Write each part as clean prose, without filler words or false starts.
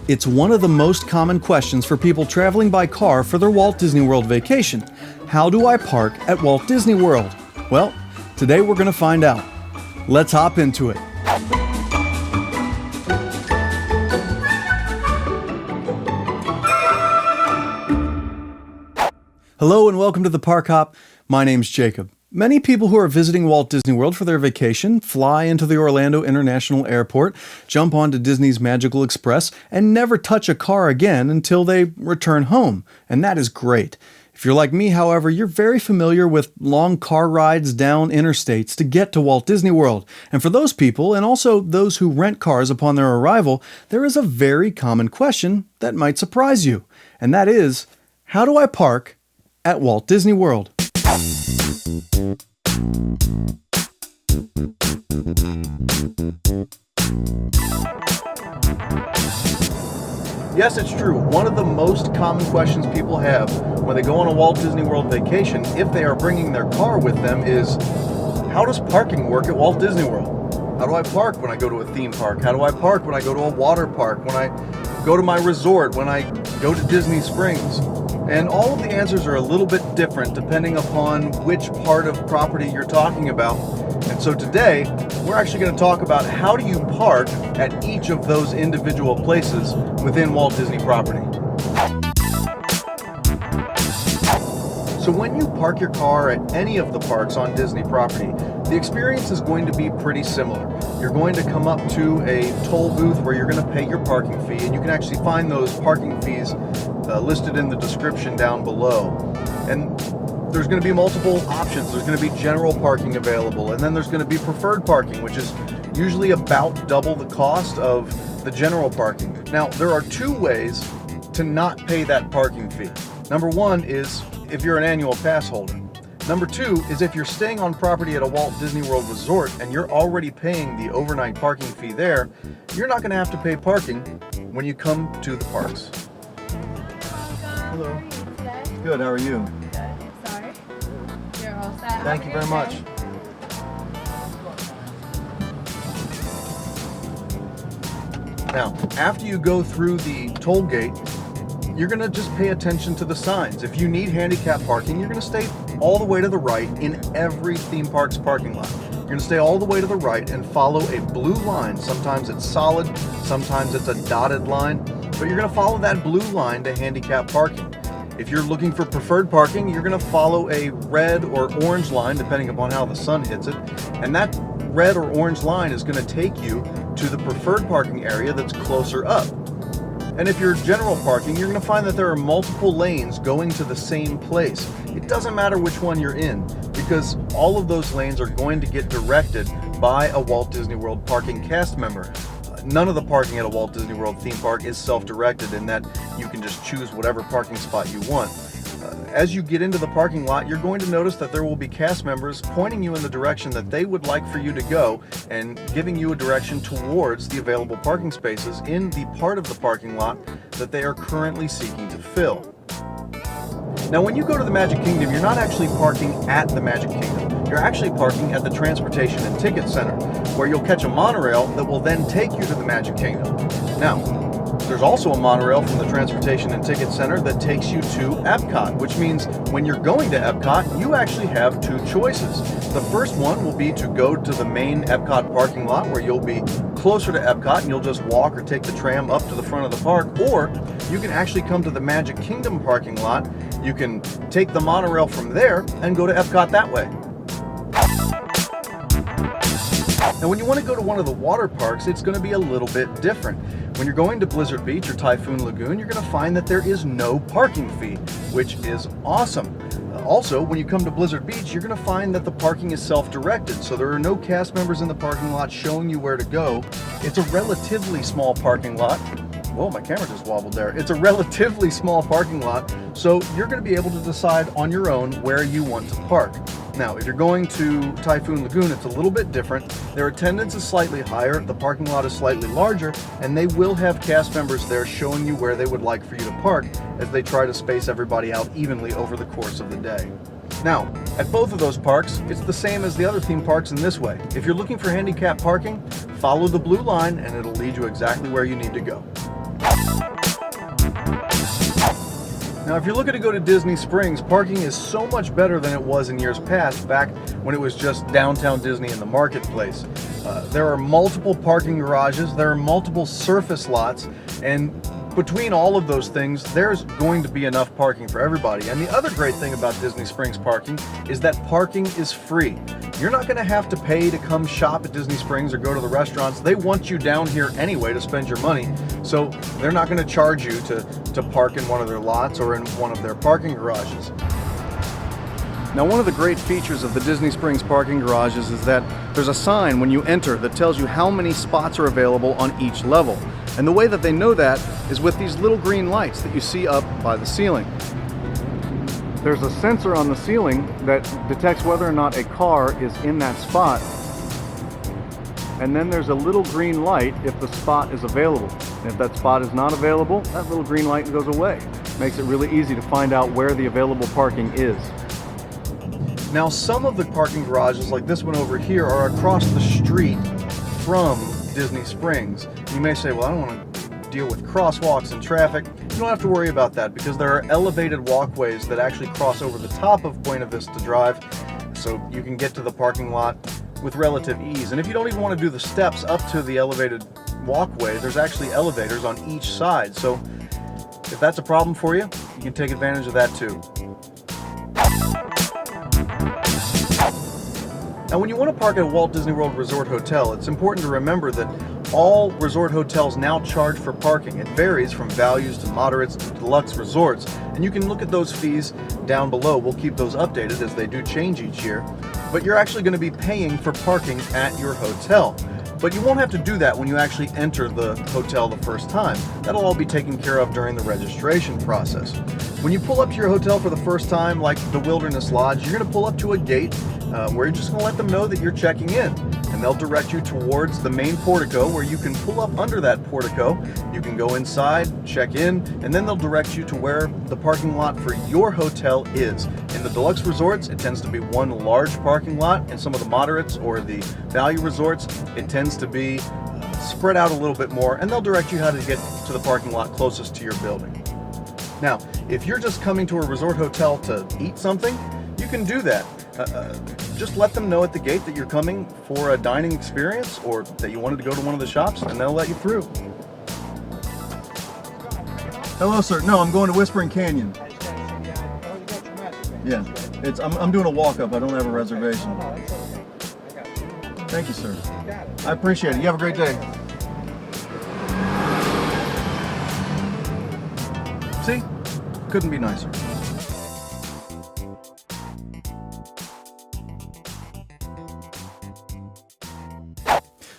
It's one of the most common questions for people traveling by car for their Walt Disney World vacation. How do I park at Walt Disney World? Well, today we're going to find out. Let's hop into it. Hello and welcome to the Park Hop. My name's Jacob. Many people who are visiting Walt Disney World for their vacation fly into the Orlando International Airport, jump onto Disney's Magical Express, and never touch a car again until they return home. And that is great. If you're like me, however, you're very familiar with long car rides down interstates to get to Walt Disney World. And for those people, and also those who rent cars upon their arrival, there is a very common question that might surprise you. And that is, how do I park at Walt Disney World? Yes, it's true. One of the most common questions people have when they go on a Walt Disney World vacation, if they are bringing their car with them, is how does parking work at Walt Disney World? How do I park when I go to a theme park? How do I park when I go to a water park? When I go to my resort? When I go to Disney Springs? And all of the answers are a little bit different depending upon which part of property you're talking about. And so today, we're actually going to talk about how do you park at each of those individual places within Walt Disney property. So when you park your car at any of the parks on Disney property, the experience is going to be pretty similar. You're going to come up to a toll booth where you're going to pay your parking fee, and you can actually find those parking fees listed in the description down below. And there's going to be multiple options. There's going to be general parking available, and then there's going to be preferred parking, which is usually about double the cost of the general parking. Now, there are two ways to not pay that parking fee. Number one is if you're an annual pass holder. Number two is if you're staying on property at a Walt Disney World resort and you're already paying the overnight parking fee there, you're not going to have to pay parking when you come to the parks. Hello. Good, how are you? Good. Sorry. You're all set. Thank you very much. Now, after you go through the toll gate, you're going to just pay attention to the signs. If you need handicap parking, you're going to stay all the way to the right in every theme park's parking lot. You're going to stay all the way to the right and follow a blue line. Sometimes it's solid, sometimes it's a dotted line, but you're going to follow that blue line to handicap parking. If you're looking for preferred parking, you're going to follow a red or orange line, depending upon how the sun hits it, and that red or orange line is going to take you to the preferred parking area that's closer up. And if you're general parking, you're going to find that there are multiple lanes going to the same place. It doesn't matter which one you're in, because all of those lanes are going to get directed by a Walt Disney World parking cast member. None of the parking at a Walt Disney World theme park is self-directed in that you can just choose whatever parking spot you want. As you get into the parking lot, you're going to notice that there will be cast members pointing you in the direction that they would like for you to go and giving you a direction towards the available parking spaces in the part of the parking lot that they are currently seeking to fill. Now, when you go to the Magic Kingdom, you're not actually parking at the Magic Kingdom. You're actually parking at the Transportation and Ticket Center, where you'll catch a monorail that will then take you to the Magic Kingdom. Now, there's also a monorail from the Transportation and Ticket Center that takes you to Epcot, which means when you're going to Epcot, you actually have two choices. The first one will be to go to the main Epcot parking lot where you'll be closer to Epcot and you'll just walk or take the tram up to the front of the park, or you can actually come to the Magic Kingdom parking lot. You can take the monorail from there and go to Epcot that way. Now, when you want to go to one of the water parks, it's going to be a little bit different. When you're going to Blizzard Beach or Typhoon Lagoon, you're going to find that there is no parking fee, which is awesome. Also, when you come to Blizzard Beach, you're going to find that the parking is self-directed, so there are no cast members in the parking lot showing you where to go. It's a relatively small parking lot. Whoa, my camera just wobbled there. It's a relatively small parking lot, so you're going to be able to decide on your own where you want to park. Now, if you're going to Typhoon Lagoon, it's a little bit different. Their attendance is slightly higher, the parking lot is slightly larger, and they will have cast members there showing you where they would like for you to park as they try to space everybody out evenly over the course of the day. Now, at both of those parks, it's the same as the other theme parks in this way. If you're looking for handicapped parking, follow the blue line and it'll lead you exactly where you need to go. Now, if you're looking to go to Disney Springs, parking is so much better than it was in years past, back when it was just downtown Disney in the marketplace. There are multiple parking garages, there are multiple surface lots, and between all of those things, there's going to be enough parking for everybody. And the other great thing about Disney Springs parking is that parking is free. You're not going to have to pay to come shop at Disney Springs or go to the restaurants. They want you down here anyway to spend your money, so they're not going to charge you to park in one of their lots or in one of their parking garages. Now, one of the great features of the Disney Springs parking garages is that there's a sign when you enter that tells you how many spots are available on each level. And the way that they know that is with these little green lights that you see up by the ceiling. There's a sensor on the ceiling that detects whether or not a car is in that spot. And then there's a little green light if the spot is available. And if that spot is not available, that little green light goes away. Makes it really easy to find out where the available parking is. Now, some of the parking garages, like this one over here, are across the street from Disney Springs. You may say, well, I don't want to deal with crosswalks and traffic. You don't have to worry about that because there are elevated walkways that actually cross over the top of Buena Vista Drive, so you can get to the parking lot with relative ease. And if you don't even want to do the steps up to the elevated walkway, there's actually elevators on each side. So if that's a problem for you, you can take advantage of that too. Now, when you want to park at a Walt Disney World Resort Hotel, it's important to remember that all resort hotels now charge for parking. It varies from values to moderates to deluxe resorts, and you can look at those fees down below. We'll keep those updated as they do change each year. But you're actually going to be paying for parking at your hotel. But you won't have to do that when you actually enter the hotel the first time. That'll all be taken care of during the registration process. When you pull up to your hotel for the first time, like the Wilderness Lodge, you're going to pull up to a gate where you're just going to let them know that you're checking in. And they'll direct you towards the main portico where you can pull up under that portico. You can go inside, check in, and then they'll direct you to where the parking lot for your hotel is. In the deluxe resorts, it tends to be one large parking lot. In some of the moderates or the value resorts, it tends to be spread out a little bit more, and they'll direct you how to get to the parking lot closest to your building. Now, if you're just coming to a resort hotel to eat something, you can do that. Just let them know at the gate that you're coming for a dining experience or that you wanted to go to one of the shops, and they'll let you through. Hello, sir. No, I'm going to Whispering Canyon. Yeah, I'm doing a walk-up. I don't have a reservation. Thank you, sir. I appreciate it. You have a great day. See? Couldn't be nicer.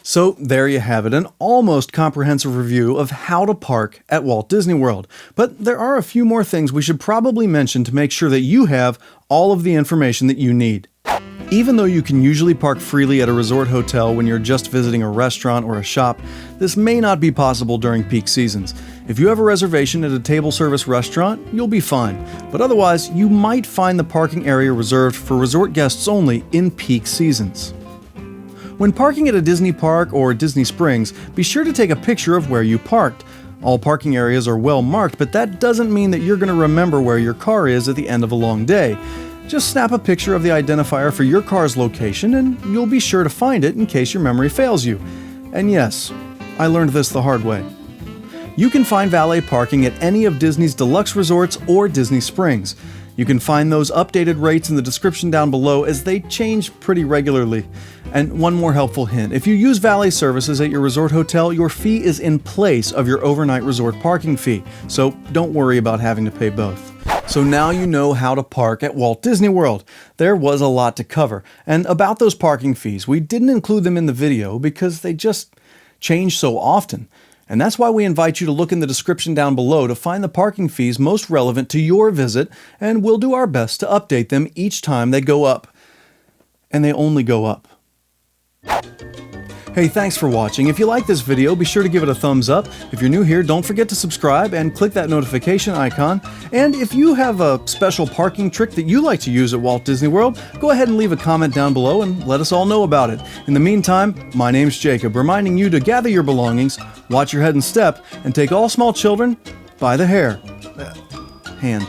So there you have it, an almost comprehensive review of how to park at Walt Disney World. But there are a few more things we should probably mention to make sure that you have all of the information that you need. Even though you can usually park freely at a resort hotel when you're just visiting a restaurant or a shop, this may not be possible during peak seasons. If you have a reservation at a table service restaurant, you'll be fine. But otherwise, you might find the parking area reserved for resort guests only in peak seasons. When parking at a Disney park or Disney Springs, be sure to take a picture of where you parked. All parking areas are well marked, but that doesn't mean that you're going to remember where your car is at the end of a long day. Just snap a picture of the identifier for your car's location and you'll be sure to find it in case your memory fails you. And yes, I learned this the hard way. You can find valet parking at any of Disney's deluxe resorts or Disney Springs. You can find those updated rates in the description down below as they change pretty regularly. And one more helpful hint, if you use valet services at your resort hotel, your fee is in place of your overnight resort parking fee, so don't worry about having to pay both. So now you know how to park at Walt Disney World. There was a lot to cover, and about those parking fees, we didn't include them in the video because they just change so often. And that's why we invite you to look in the description down below to find the parking fees most relevant to your visit, and we'll do our best to update them each time they go up. And they only go up. Hey, thanks for watching. If you like this video, be sure to give it a thumbs up. If you're new here, don't forget to subscribe and click that notification icon. And if you have a special parking trick that you like to use at Walt Disney World, go ahead and leave a comment down below and let us all know about it. In the meantime, my name's Jacob, reminding you to gather your belongings, watch your head and step, and take all small children by the hand.